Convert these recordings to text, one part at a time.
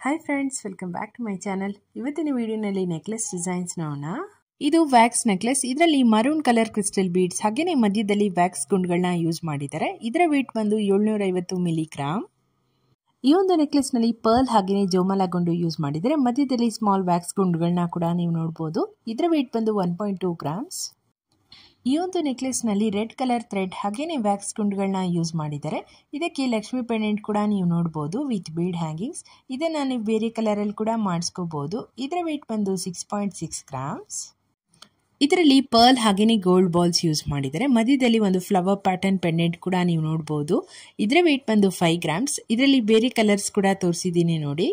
Hi friends, welcome back to my channel. ಇವತ್ತಿನ ವಿಡಿಯೋನಲ್ಲಿ necklace designs ನೋಡೋಣ. ಇದು ವ್ಯಾಕ್ಸ್ ನೆಕ್ಲೆಸ್. ಇದರಲ್ಲಿ ಮರೂನ್ ಕಲರ್ ಕ್ರಿಸ್ಟಲ್ ಬೀಡ್ಸ್ ಹಾಗೇನೇ ಮಧ್ಯದಲ್ಲಿ ವ್ಯಾಕ್ಸ್ ಗುಂಡುಗಳನ್ನ ಯೂಸ್ ಮಾಡಿದ್ದಾರೆ. ಇದರ ವೇಟ್ ಬಂದು 750 ಮಿಲಿಗ್ರಾಮ್. ಈ ಒಂದು ನೆಕ್ಲೆಸ್ ನಲ್ಲಿ ಪರ್ಲ್ ಹಾಗೇನೇ ಜೋಮಲ ಗುಂಡು ಯೂಸ್ ಮಾಡಿದ್ದಾರೆ. ಮಧ್ಯದಲ್ಲಿ ಸ್ಮಾಲ್ ವ್ಯಾಕ್ಸ್ ಗುಂಡುಗಳನ್ನ ಕೂಡ ನೀವು ನೋಡಬಹುದು. ಇದರ ವೇಟ್ ಬಂದು 1.2 ಗ್ರಾಮ್ಸ್. ಈ ಒಂದು ನೆಕ್ಲೆಸ್ ನಲ್ಲಿ ರೆಡ್ ಕಲರ್ ಥ್ರೆಡ್ ಹಾಗೇನೇ ವ್ಯಾಕ್ಸ್ ಗುಂಡುಗಳನ್ನ ಯೂಸ್ ಮಾಡಿದ್ದಾರೆ. ಇದಕ್ಕೆ ಲಕ್ಷ್ಮಿ ಪೆಂಡೆಂಟ್ ಕೂಡ ನೀವು ನೋಡಬಹುದು ವಿತ್ ಬೀಡ್ ಹ್ಯಾಂಗಿಂಗ್ಸ್. ಇದನ್ನ ನೀವು ಬೇರೆ ಕಲರ್ ಅಲ್ಲಿ ಕೂಡ ಮಾಡಿಸ್ಕೋಬಹುದು. ಇದರ ವೇಟ್ ಬಂದು 6.6 ಗ್ರಾಮ್ಸ್. ಇದರಲ್ಲಿ ಪರ್ಲ್ ಹಾಗೇನೇ ಗೋಲ್ಡ್ ಬಾಲ್ಸ್ ಯೂಸ್ ಮಾಡಿದ್ದಾರೆ. ಮಧ್ಯದಲ್ಲಿ ಒಂದು ಫ್ಲವರ್ ಪ್ಯಾಟರ್ನ್ ಪೆಂಡೆಂಟ್ ಕೂಡ ನೀವು ನೋಡಬಹುದು. ಇದರ ವೇಟ್ ಬಂದು 5 ಗ್ರಾಮ್ಸ್. ಇದರಲ್ಲಿ ಬೇರೆ ಕಲರ್ಸ್ ಕೂಡ ತೋರಿಸಿದ್ದೀನಿ ನೋಡಿ.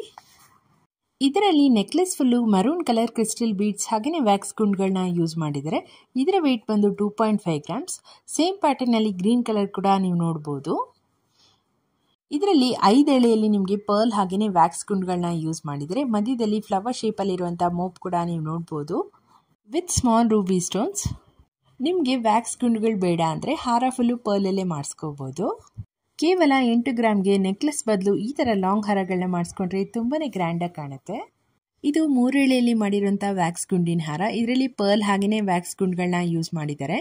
ಇದರಲ್ಲಿ necklace full maroon colour crystal beads ಹಾಗೇನೆ ವ್ಯಾಕ್ಸ್ ಗುಂಡುಗಳನ್ನ ಯೂಸ್ ಮಾಡಿದ್ದಾರೆ. ಇದರ ವೇಟ್ ಬಂದು 2.5 ಗ್ರಾಮ್ಸ್. ಸೇಮ್ ಪ್ಯಾಟರ್ನ್ ನಲ್ಲಿ ಗ್ರೀನ್ ಕಲರ್ ಕೂಡ ನೀವು ನೋಡಬಹುದು. ಇದರಲ್ಲಿ 5 ಎಳೆಯಲ್ಲಿ ನಿಮಗೆ ಪರ್ಲ್ ಹಾಗೇನೆ ವ್ಯಾಕ್ಸ್ ಗುಂಡುಗಳನ್ನ ಯೂಸ್ ಮಾಡಿದರೆ. ಮಧ್ಯದಲ್ಲಿ ಫ್ಲವರ್ ಶೇಪ್ ಅಲ್ಲಿ ಇರುವಂತಹ ಮೋಪ್ ಕೂಡ ನೀವು ನೋಡಬಹುದು ವಿತ್ ಸ್ಮಾಲ್ ರೂಬಿ ಸ್ಟೋನ್ಸ್. ನಿಮಗೆ ವ್ಯಾಕ್ಸ್ ಗುಂಡುಗಳು ಬೇಡ ಅಂದ್ರೆ ಹಾರ ಫುಲ್ಲು ಪರ್ಲ್ ಅಲ್ಲೇ ಮಾಡಿಸ್ಕೋಬಹುದು. ಕೇವಲ 8 ಗ್ರಾಮ್ಗೆ ನೆಕ್ಲೆಸ್ ಬದಲು ಈ ತರ ಲಾಂಗ್ ಹಾರಗಳನ್ನ ಮಾಡಿಸ್ಕೊಂಡ್ರೆ ತುಂಬಾನೇ ಗ್ರ್ಯಾಂಡ್ ಆಗಿ ಕಾಣುತ್ತೆ. ಇದು 3 ಎಳೆಯಲ್ಲಿ ಮಾಡಿರುವಂತಹ ವ್ಯಾಕ್ಸ್ ಗುಂಡಿನ ಹಾರ. ಇದರಲ್ಲಿ ಪರ್ಲ್ ಹಾಗೇನೆ ವ್ಯಾಕ್ಸ್ ಗುಂಡುಗಳನ್ನ ಯೂಸ್ ಮಾಡಿದ್ದಾರೆ.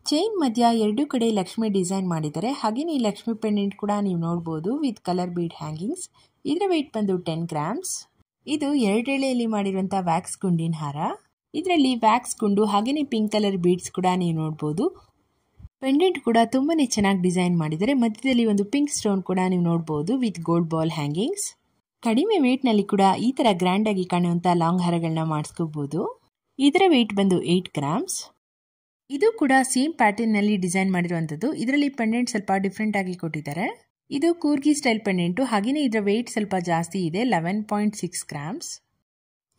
ಚೈನ್ ಮಧ್ಯ 2 ಕಡೆ ಲಕ್ಷ್ಮಿ ಡಿಸೈನ್ ಮಾಡಿದ್ದಾರೆ. ಹಾಗೇನೆ ಈ ಲಕ್ಷ್ಮಿ ಪೆಂಡೆಂಟ್ ಕೂಡ ನೀವು ನೋಡಬಹುದು ವಿತ್ ಕಲರ್ ಬೀಡ್ ಹ್ಯಾಂಗಿಂಗ್ಸ್. ಇದರ ವೇಟ್ ಬಂದು 10 ಗ್ರಾಮ್ಸ್. ಇದು 2 ಎಳೆಯಲ್ಲಿ ಮಾಡಿರುವಂತಹ ವ್ಯಾಕ್ಸ್ ಗುಂಡಿನ ಹಾರ. ಇದರಲ್ಲಿ ವ್ಯಾಕ್ಸ್ ಗುಂಡು ಹಾಗೇನೆ ಪಿಂಕ್ ಕಲರ್ ಬೀಡ್ಸ್ ಕೂಡ ನೀವು ನೋಡಬಹುದು. ಪೆಂಡೆಂಟ್ ಕೂಡ ತುಂಬಾನೇ ಚೆನ್ನಾಗಿ ಡಿಸೈನ್ ಮಾಡಿದ್ದಾರೆ. ಮಧ್ಯದಲ್ಲಿ ಒಂದು ಪಿಂಕ್ ಸ್ಟೋನ್ ಕೂಡ ನೀವು ನೋಡಬಹುದು ವಿತ್ ಗೋಲ್ಡ್ ಬಾಲ್ ಹ್ಯಾಂಗಿಂಗ್ಸ್. ಕಡಿಮೆ ವೇಟ್ ನಲ್ಲಿ ಕೂಡ ಈ ತರ ಗ್ರ್ಯಾಂಡ್ ಆಗಿ ಕಾಣುವಂತ ಲಾಂಗ್ ಹಾರಗಳನ್ನ ಮಾಡಿಸ್ಕೋಬಹುದು. ಇದರ ವೇಟ್ ಬಂದು 8 ಗ್ರಾಮ್ಸ್. ಇದು ಕೂಡ ಸೇಮ್ ಪ್ಯಾಟರ್ನ್ ನಲ್ಲಿ ಡಿಸೈನ್ ಮಾಡಿರುವಂತದ್ದು. ಇದರಲ್ಲಿ ಪೆಂಡೆಂಟ್ ಸ್ವಲ್ಪ ಡಿಫ್ರೆಂಟ್ ಆಗಿ ಕೊಟ್ಟಿದ್ದಾರೆ. ಇದು ಕೂರ್ಗಿ ಸ್ಟೈಲ್ ಪೆಂಡೆಂಟ್ ಹಾಗೇನೆ ಇದರ ವೇಟ್ ಸ್ವಲ್ಪ ಜಾಸ್ತಿ ಇದೆ, 11.6 ಗ್ರಾಮ್ಸ್.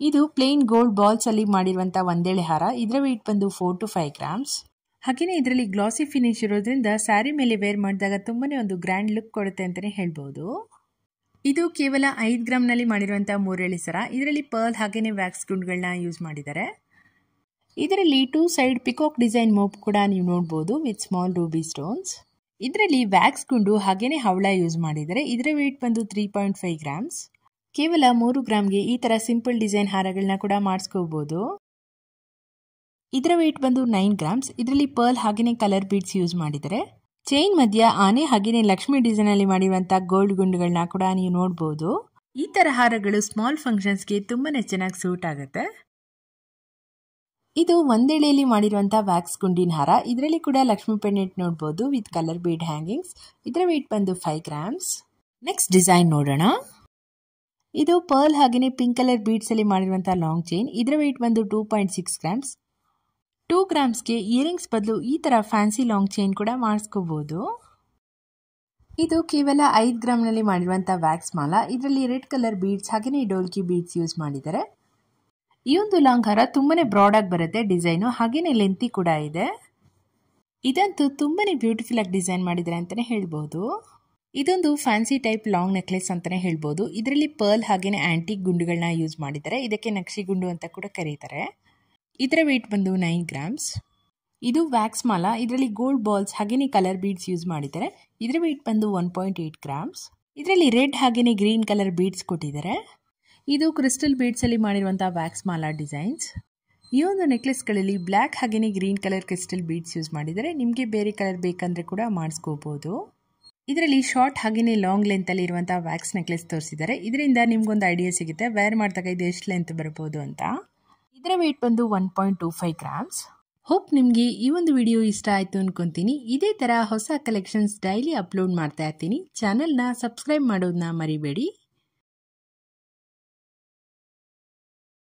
ಇದು ಪ್ಲೇನ್ ಗೋಲ್ಡ್ ಬಾಲ್ಸ್ ಅಲ್ಲಿ ಮಾಡಿರುವಂತಹ ಒಂದೇಳೆ ಹಾರ. ಇದರ ವೇಟ್ ಬಂದು 4 to 5 ಗ್ರಾಮ್ಸ್. ಹಾಗೇನೆ ಇದರಲ್ಲಿ ಗ್ಲಾಸಿ ಫಿನಿಶ್ ಇರೋದ್ರಿಂದ ಸ್ಯಾರಿ ಮೇಲೆ ವೇರ್ ಮಾಡಿದಾಗ ತುಂಬಾನೇ ಒಂದು ಗ್ರ್ಯಾಂಡ್ ಲುಕ್ ಕೊಡುತ್ತೆ ಅಂತಾನೆ ಹೇಳ್ಬಹುದು. ಇದು ಕೇವಲ 5 ಗ್ರಾಮ್ ನಲ್ಲಿ ಮಾಡಿರುವಂತಹ 3 ಎಳೆ ಸರ. ಇದರಲ್ಲಿ ಪರ್ಲ್ ಹಾಗೇನೆ ವ್ಯಾಕ್ಸ್ ಗುಂಡುಗಳನ್ನ ಯೂಸ್ ಮಾಡಿದ್ದಾರೆ. ಇದರಲ್ಲಿ 2 ಸೈಡ್ ಪಿಕಾಕ್ ಡಿಸೈನ್ ಮೋಪ್ ಕೂಡ ನೀವು ನೋಡಬಹುದು ವಿತ್ ಸ್ಮಾಲ್ ರೂಬಿ ಸ್ಟೋನ್ಸ್. ಇದರಲ್ಲಿ ವ್ಯಾಕ್ಸ್ ಗುಂಡು ಹಾಗೇನೆ ಹವಳ ಯೂಸ್ ಮಾಡಿದ್ದಾರೆ. ಇದರ ವೇಟ್ ಬಂದು 3.5 ಗ್ರಾಮ್ಸ್. ಕೇವಲ 3 ಗ್ರಾಮ್ಗೆ ಈ ತರ ಸಿಂಪಲ್ ಡಿಸೈನ್ ಹಾರಗಳನ್ನ ಕೂಡ ಮಾಡಿಸ್ಕೋಬಹುದು. ಇದರ ವೇಟ್ ಬಂದು 9 ಗ್ರಾಮ್ಸ್. ಇದರಲ್ಲಿ ಪರ್ಲ್ ಹಾಗೇನೆ ಕಲರ್ ಬೀಡ್ಸ್ ಯೂಸ್ ಮಾಡಿದ್ದಾರೆ. ಚೈನ್ ಮಧ್ಯ ಆನೆ ಹಾಗೇನೆ ಲಕ್ಷ್ಮಿ ಡಿಸೈನ್ ಅಲ್ಲಿ ಮಾಡಿರುವಂತಹ ಗೋಲ್ಡ್ ಗುಂಡುಗಳನ್ನ ಕೂಡ ನೀವು ನೋಡಬಹುದು. ಈ ತರ ಹಾರಗಳು ಸ್ಮಾಲ್ ಫಂಕ್ಷನ್ಸ್ಗೆ ತುಂಬಾನೇ ಚೆನ್ನಾಗಿ ಸೂಟ್ ಆಗುತ್ತೆ. ಇದು ಒಂದೆಳೆಯಲ್ಲಿ ಮಾಡಿರುವಂತಹ ವ್ಯಾಕ್ಸ್ ಗುಂಡಿನ ಹಾರ. ಇದರಲ್ಲಿ ಕೂಡ ಲಕ್ಷ್ಮಿ ಪೆಂಡೆಂಟ್ ನೋಡಬಹುದು ವಿತ್ ಕಲರ್ ಬೀಡ್ ಹ್ಯಾಂಗಿಂಗ್ಸ್. ಇದರ ವೇಟ್ ಬಂದು 5 ಗ್ರಾಮ್ಸ್. ನೆಕ್ಸ್ಟ್ ಡಿಸೈನ್ ನೋಡೋಣ. ಇದು ಪರ್ಲ್ ಹಾಗೇನೆ ಪಿಂಕ್ ಕಲರ್ ಬೀಡ್ಸ್ ಅಲ್ಲಿ ಮಾಡಿರುವಂತಹ ಲಾಂಗ್ ಚೈನ್. ಇದರ ವೇಟ್ ಬಂದು 2.6 ಗ್ರಾಮ್ಸ್. 2 ಗ್ರಾಮ್ಸ್ಗೆ ಇಯರಿಂಗ್ಸ್ ಬದಲು ಈ ತರ ಫ್ಯಾನ್ಸಿ ಲಾಂಗ್ ಚೈನ್ ಕೂಡ ಮಾಡಿಸ್ಕೋಬಹುದು. ಇದು ಕೇವಲ 5 ಗ್ರಾಮ್ ನಲ್ಲಿ ಮಾಡಿರುವಂತಹ ವ್ಯಾಕ್ಸ್ ಮಾಲ. ಇದರಲ್ಲಿ ರೆಡ್ ಕಲರ್ ಬೀಡ್ಸ್ ಹಾಗೇನೆ ಡೋಲ್ಕಿ ಬೀಡ್ಸ್ ಯೂಸ್ ಮಾಡಿದ್ದಾರೆ. ಈ ಒಂದು ಲಾಂಗ್ ಹಾರ ತುಂಬಾನೇ ಬ್ರಾಡ್ ಆಗಿ ಬರುತ್ತೆ ಡಿಸೈನು, ಹಾಗೇನೆ ಲೆಂತಿ ಕೂಡ ಇದೆ. ಇದಂತೂ ತುಂಬಾನೇ ಬ್ಯೂಟಿಫುಲ್ ಆಗಿ ಡಿಸೈನ್ ಮಾಡಿದ್ದಾರೆ ಅಂತಾನೆ ಹೇಳ್ಬಹುದು. ಇದೊಂದು ಫ್ಯಾನ್ಸಿ ಟೈಪ್ ಲಾಂಗ್ ನೆಕ್ಲೆಸ್ ಅಂತಾನೆ ಹೇಳ್ಬಹುದು. ಇದರಲ್ಲಿ ಪರ್ಲ್ ಹಾಗೇನೆ ಆಂಟಿಕ್ ಗುಂಡುಗಳನ್ನ ಯೂಸ್ ಮಾಡಿದ್ದಾರೆ. ಇದಕ್ಕೆ ನಕ್ಷಿ ಗುಂಡು ಅಂತ ಕೂಡ ಕರೀತಾರೆ. ಇದರ ವೇಟ್ ಬಂದು 9 ಗ್ರಾಮ್ಸ್. ಇದು ವ್ಯಾಕ್ಸ್ ಮಾಲ. ಇದರಲ್ಲಿ ಗೋಲ್ಡ್ ಬಾಲ್ಸ್ ಹಾಗೇನೆ ಕಲರ್ ಬೀಡ್ಸ್ ಯೂಸ್ ಮಾಡಿದ್ದಾರೆ. ಇದರ ವೇಟ್ ಬಂದು 1.8 ಗ್ರಾಮ್ಸ್. ಇದರಲ್ಲಿ ರೆಡ್ ಹಾಗೇನೆ ಗ್ರೀನ್ ಕಲರ್ ಬೀಡ್ಸ್ ಕೊಟ್ಟಿದ್ದಾರೆ. ಇದು ಕ್ರಿಸ್ಟಲ್ ಬೀಡ್ಸ್ ಅಲ್ಲಿ ಮಾಡಿರುವಂತಹ ವ್ಯಾಕ್ಸ್ ಮಾಲಾ ಡಿಸೈನ್ಸ್. ಈ ಒಂದು ನೆಕ್ಲೆಸ್ಗಳಲ್ಲಿ ಬ್ಲ್ಯಾಕ್ ಹಾಗೇನೆ green colour crystal beads use ಮಾಡಿದ್ದಾರೆ. ನಿಮಗೆ ಬೇರೆ ಕಲರ್ ಬೇಕಂದ್ರೆ ಕೂಡ ಮಾಡಿಸ್ಕೋಬಹುದು. ಇದರಲ್ಲಿ ಶಾರ್ಟ್ ಹಾಗೇನೆ ಲಾಂಗ್ ಲೆಂತ್ ಅಲ್ಲಿ ಇರುವಂತಹ ವ್ಯಾಕ್ಸ್ ನೆಕ್ಲೆಸ್ ತೋರಿಸಿದ್ದಾರೆ. ಇದರಿಂದ ನಿಮ್ಗೊಂದು ಐಡಿಯಾ ಸಿಗುತ್ತೆ ವೇರ್ ಮಾಡಿದಾಗ ಇದು ಎಷ್ಟು ಲೆಂತ್ ಬರಬಹುದು ಅಂತ. ಇದರ ವೇಟ್ ಬಂದು 1.25 ಗ್ರಾಮ್ಸ್. ಹೋಪ್ ನಿಮಗೆ ಈ ಒಂದು ವಿಡಿಯೋ ಇಷ್ಟ ಆಯ್ತು ಅನ್ಕೊಂತೀನಿ. ಇದೇ ತರ ಹೊಸ ಕಲೆಕ್ಷನ್ಸ್ ಡೈಲಿ ಅಪ್ಲೋಡ್ ಮಾಡ್ತಾ ಇರ್ತೀನಿ. ಚಾನೆಲ್ನ ಸಬ್ಸ್ಕ್ರೈಬ್ ಮಾಡೋದನ್ನ ಮರಿಬೇಡಿ.